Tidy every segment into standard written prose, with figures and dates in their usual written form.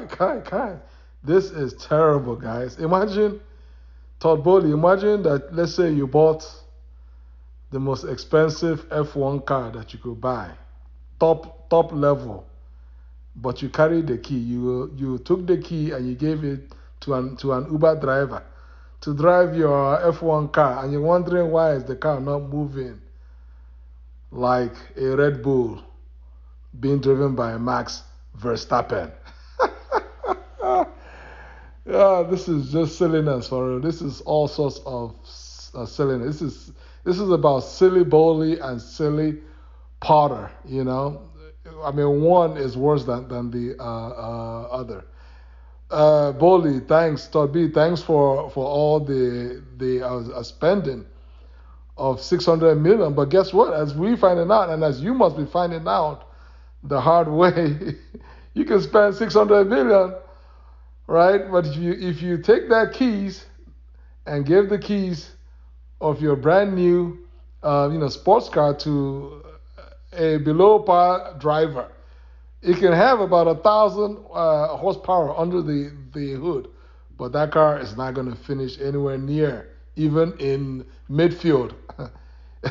Kai. This is terrible, guys. Imagine, Todd Bowley, imagine that, let's say you bought the most expensive F1 car that you could buy, top level, but you carried the key. You took the key and you gave it to an Uber driver to drive your F1 car, and you're wondering why is the car not moving like a Red Bull being driven by Max Verstappen. Yeah, this is just silliness for real. This is all sorts of silliness. This is about silly Bowley and silly Potter. I mean, one is worse than the other. Bowley, thanks. Todd B, thanks for all the spending of 600 million. But guess what? As we finding out, and as you must be finding out the hard way, you can spend 600 million, right? But if you take that keys and give the keys of your brand new, sports car to a below par driver, it can have about 1,000 horsepower under the hood, but that car is not going to finish anywhere near even in midfield.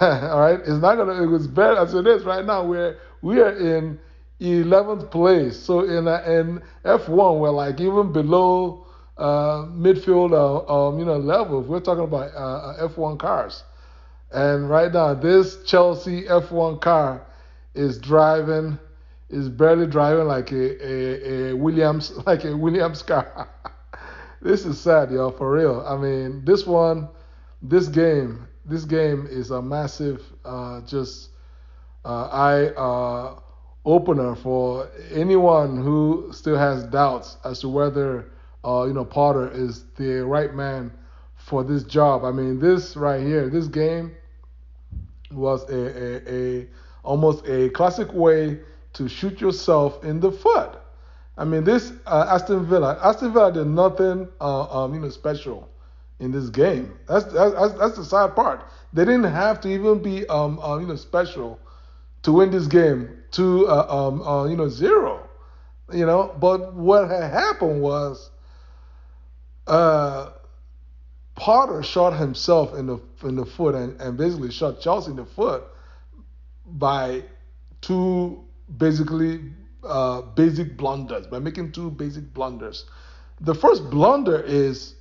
All right, it's not gonna. It was better as it is right now. We are in 11th place. So in F1, we're like even below midfield, level. We're talking about F1 cars, and right now this Chelsea F1 car is driving, is barely driving like a Williams, like a Williams car. This is sad, y'all, for real. I mean, this game is a massive, just eye opener for anyone who still has doubts as to whether, Potter is the right man for this job. I mean, this right here, this game was a almost a classic way to shoot yourself in the foot. I mean, this Aston Villa did nothing, special in this game. That's the sad part. They didn't have to even be, special to win this game to, 0. But what had happened was, uh, Potter shot himself in the foot and basically shot Chelsea in the foot by two basically basic blunders, by making two basic blunders. The first blunder is,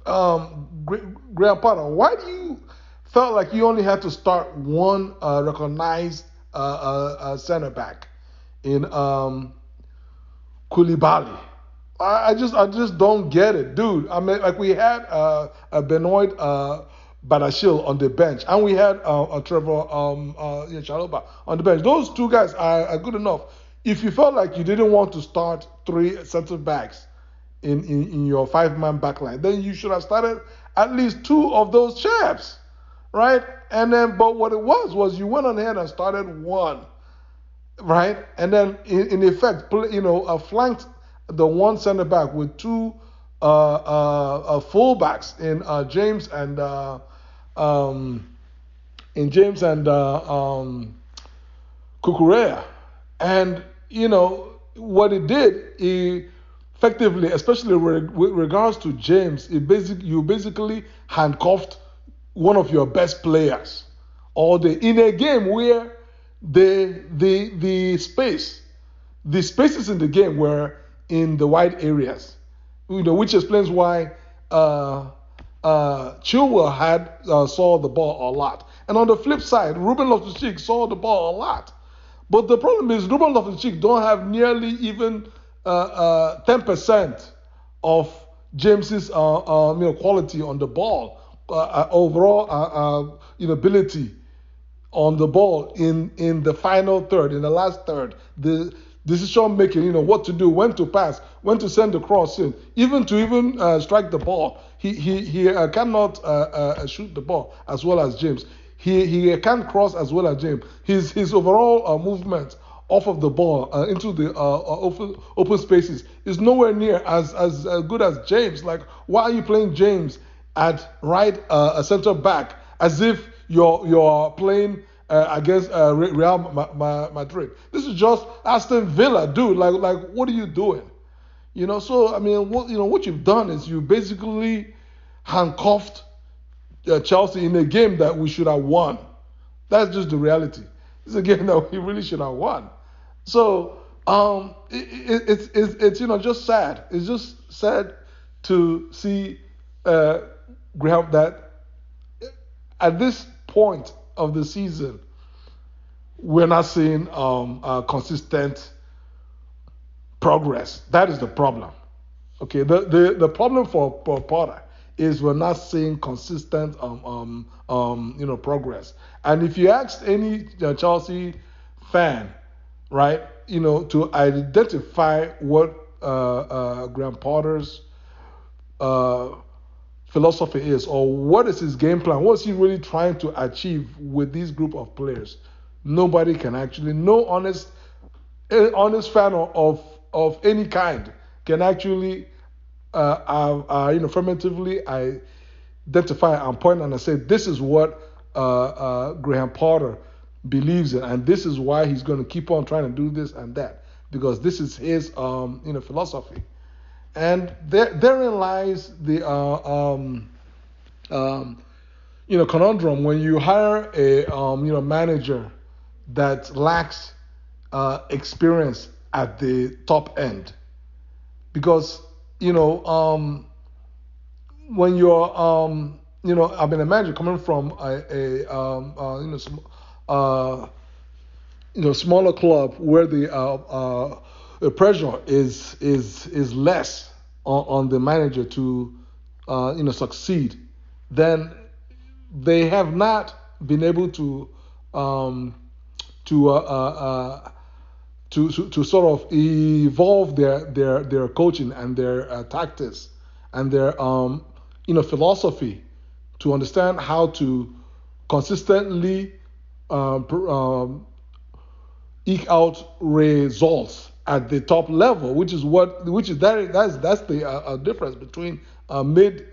Graham Potter, why do you felt like you only had to start one recognized center back in Koulibaly? I just don't get it, dude. I mean, like we had a Benoit Badashil on the bench, and we had Trevor Chalobah on the bench. Those two guys are good enough. If you felt like you didn't want to start three center backs in your five-man backline, then you should have started at least two of those chaps, right? And then, but what it was you went on ahead and started one, right? And then, in effect, flanked the one center back with two fullbacks in James and Kukurea. And what it did, it effectively, especially with regards to James, you basically handcuffed one of your best players all day in a game where the spaces in the game were in the wide areas, which explains why Chilwell had saw the ball a lot, and on the flip side, Ruben Loftus-Cheek saw the ball a lot. But the problem is Ruben Loftus-Cheek don't have nearly even 10% of James's quality on the ball, overall ability on the ball in the final third, in the last third, the decision making, what to do, when to pass, when to send the cross in, even to strike the ball. He cannot shoot the ball as well as James. He can't cross as well as James. His overall movement off of the ball into the open spaces is nowhere near as good as James. Like, why are you playing James at right center back as if you're playing against Real Madrid? This is just Aston Villa, dude. Like what are you doing? So I mean, what you've done is you basically handcuffed Chelsea in a game that we should have won. That's just the reality. It's a game that we really should have won. So it's just sad. It's just sad to see uh, Graham that at this point of the season we're not seeing consistent progress. That is the problem. Okay, the problem for Potter is we're not seeing consistent progress. And if you ask any Chelsea fan, right, to identify what Graham Potter's uh, philosophy is, or what is his game plan, what is he really trying to achieve with this group of players, nobody can actually, no honest fan of any kind can actually affirmatively identify and point and say this is what Graham Potter believes in, and this is why he's going to keep on trying to do this and that because this is his philosophy, and therein lies the conundrum when you hire a manager that lacks experience at the top end, because when you're I've been a manager coming from smaller club where the pressure is less on the manager to succeed, then they have not been able to um, to to sort of evolve their coaching and their tactics and their philosophy to understand how to consistently eke out results at the top level, that's the difference between a mid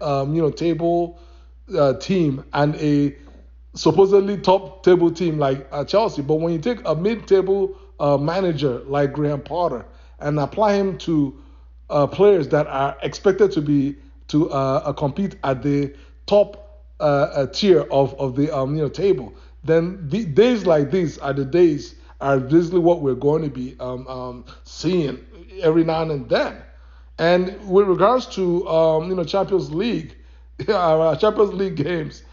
table team and a supposedly top table team like Chelsea. But when you take a mid table manager like Graham Potter and apply him to players that are expected to compete at the top tier of the table, then days like these are basically what we're going to be seeing every now and then. And with regards to Champions League, Champions League games,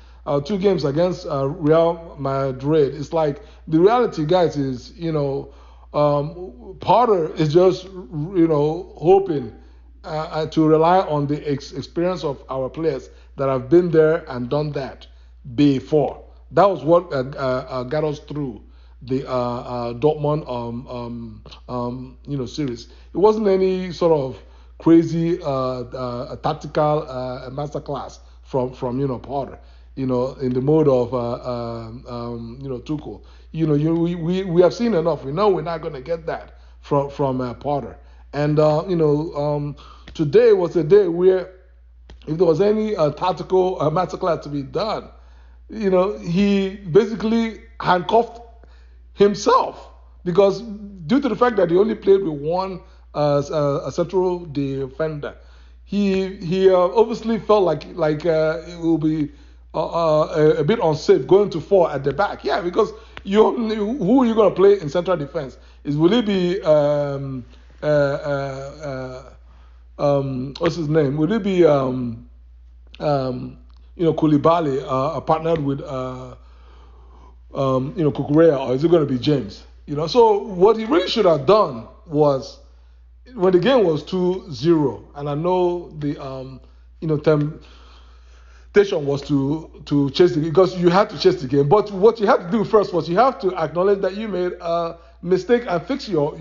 two games against Real Madrid, it's like the reality, guys, is Potter is just hoping to rely on the experience of our players that have been there and done that before. That was what got us through the Dortmund series. It wasn't any sort of crazy tactical masterclass from Potter. In the mode of Tuchel. We have seen enough. We know we're not going to get that from Potter. And today was a day where if there was any tactical masterclass to be done, he basically handcuffed himself because due to the fact that he only played with one a central defender, he obviously felt like it will be a bit unsafe going to four at the back. Yeah, because who are you going to play in central defense? Will it be what's his name? Will it be Koulibaly partnered with Kukurea, or is it going to be James? So what he really should have done was when the game was 2-0, and I know the temptation was to chase the game because you had to chase the game. But what you had to do first was you have to acknowledge that you made a mistake and fix your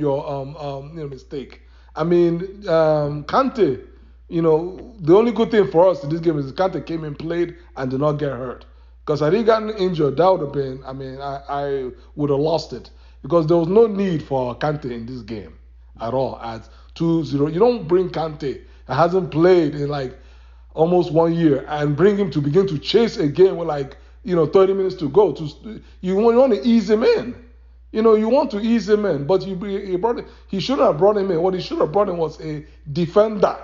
mistake. I mean, Kante, the only good thing for us in this game is Kante came in, played, and did not get hurt. Because had he gotten injured, that would have been, I would have lost it. Because there was no need for Kante in this game at all at 2-0. You don't bring Kante that hasn't played in like almost 1 year and bring him to begin to chase a game with 30 minutes to go. You want to ease him in. You want to ease him in, but he shouldn't have brought him in. What he should have brought in was a defender.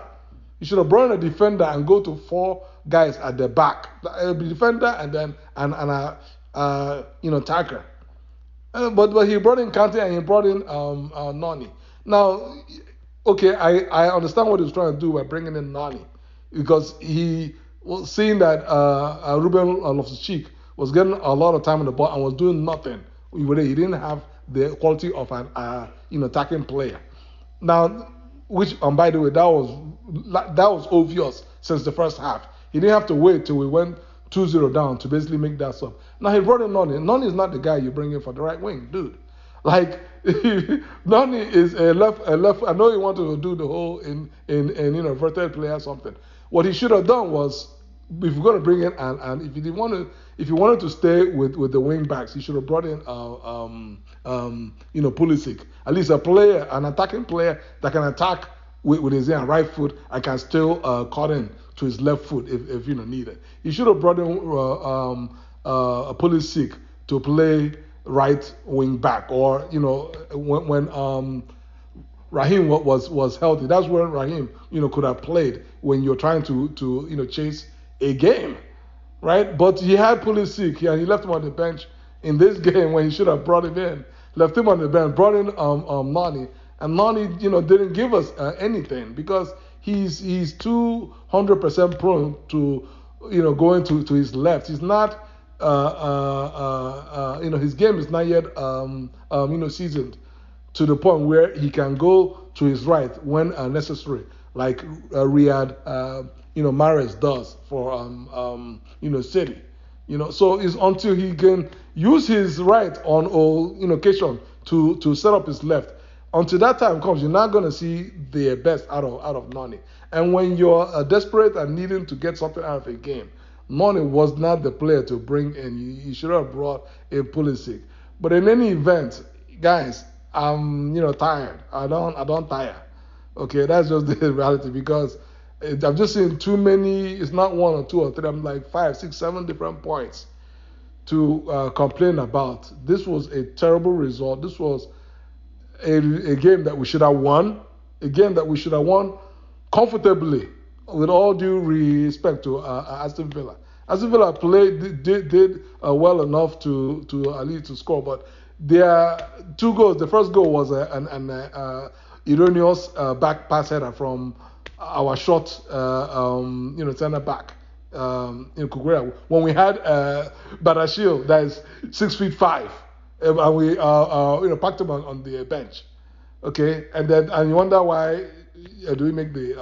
He should have brought in a defender and go to four guys at the back, a defender and then and a attacker. But he brought in Kante and he brought in Nani. Now, okay, I understand what he was trying to do by bringing in Nani because he was seeing that Ruben Loftus-Cheek was getting a lot of time on the ball and was doing nothing. He didn't have the quality of an attacking player. Now, which by the way, that was obvious since the first half. He didn't have to wait till we went 2-0 down to basically make that sub. Now he brought in Nani. Nani is not the guy you bring in for the right wing, dude. Like Nani is a left. I know he wanted to do the whole in inverted play or something. What he should have done was, if you're going to bring in and if you wanted to stay with the wing backs, he should have brought in Pulisic, at least a player, an attacking player that can attack with his right foot and can still cut in to his left foot if needed. He should have brought in Pulisic to play right wing back, or when Raheem was healthy. That's when Raheem could have played when you're trying to chase a game, right? But he had Pulisic and he left him on the bench in this game when he should have brought him in. Left him on the bench, brought in Nani, and Nani didn't give us anything because he's 200% prone to going to his left. He's not his game is not yet seasoned to the point where he can go to his right when necessary, like Riyad Mahrez does for City. So it's until he can use his right on occasion to set up his left. Until that time comes, you're not going to see the best out of Nani. And when you're desperate and needing to get something out of a game, Nani was not the player to bring in. You should have brought in Pulisic. But in any event, guys, I'm tired. I don't tire. Okay, that's just the reality because I've just seen too many. It's not one or two or three. I'm like 5, 6, 7 different points to complain about. This was a terrible result. This was a game that we should have won. A game that we should have won comfortably, with all due respect to Aston Villa. Aston Villa did well enough to at least to score, but their two goals. The first goal was an erroneous back pass header from our short center back in Kukurea, when we had Badashil that is 6'5", and we packed him on the bench. Okay, and you wonder why do we make the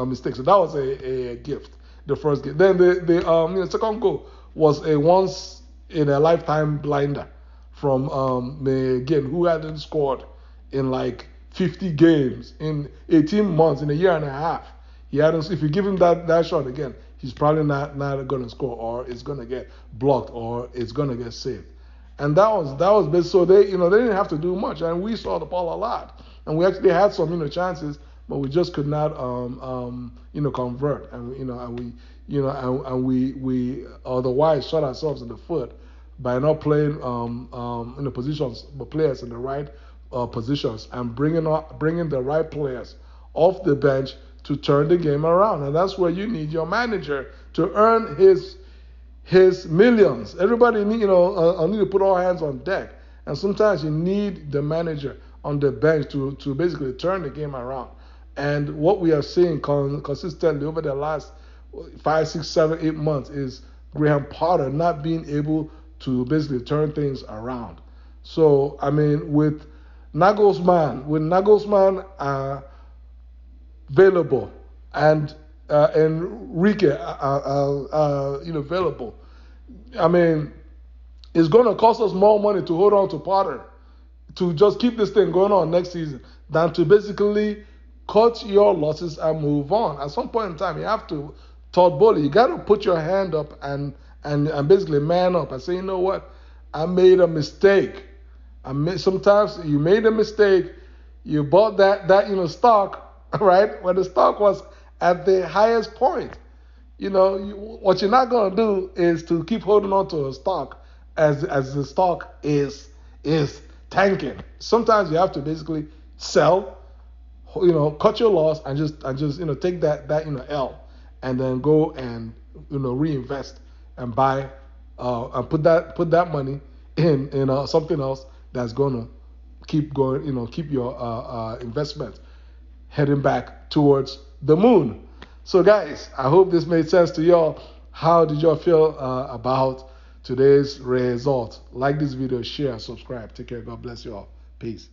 mistakes? So that was a gift, the first gift. Then the second goal was a once in a lifetime blinder from McGinn, who hadn't scored in like 50 games in 18 months, in a year and a half. He hadn't. If you give him that shot again, he's probably not going to score, or it's going to get blocked, or it's going to get saved. And that was best. So they didn't have to do much, and we saw the ball a lot, and we actually had some chances, but we just could not convert, and we otherwise shot ourselves in the foot by not playing in the positions, but players in the right positions, and bringing the right players off the bench to turn the game around. And that's where you need your manager to earn his millions. Everybody need to put all hands on deck, and sometimes you need the manager on the bench to basically turn the game around. And what we are seeing consistently over the last 5, 6, 7, 8 months is Graham Potter not being able to basically turn things around. So I mean, with Naglesmann available and Enrique available, I mean, it's going to cost us more money to hold on to Potter, to just keep this thing going on next season, than to basically cut your losses and move on. At some point in time, you have to, Todd Bowley, you got to put your hand up and basically man up and say, you know what, I made a mistake. Sometimes you made a mistake. You bought that stock, right, when the stock was at the highest point. What you're not going to do is to keep holding on to a stock as the stock is is tanking. Sometimes you have to basically sell, cut your loss and just take that L, and then go and reinvest and buy and put that money in something else that's gonna keep going, keep your investment heading back towards the moon. So guys, I hope this made sense to y'all. How did y'all feel about today's result? Like this video, share, subscribe. Take care. God bless you all. Peace.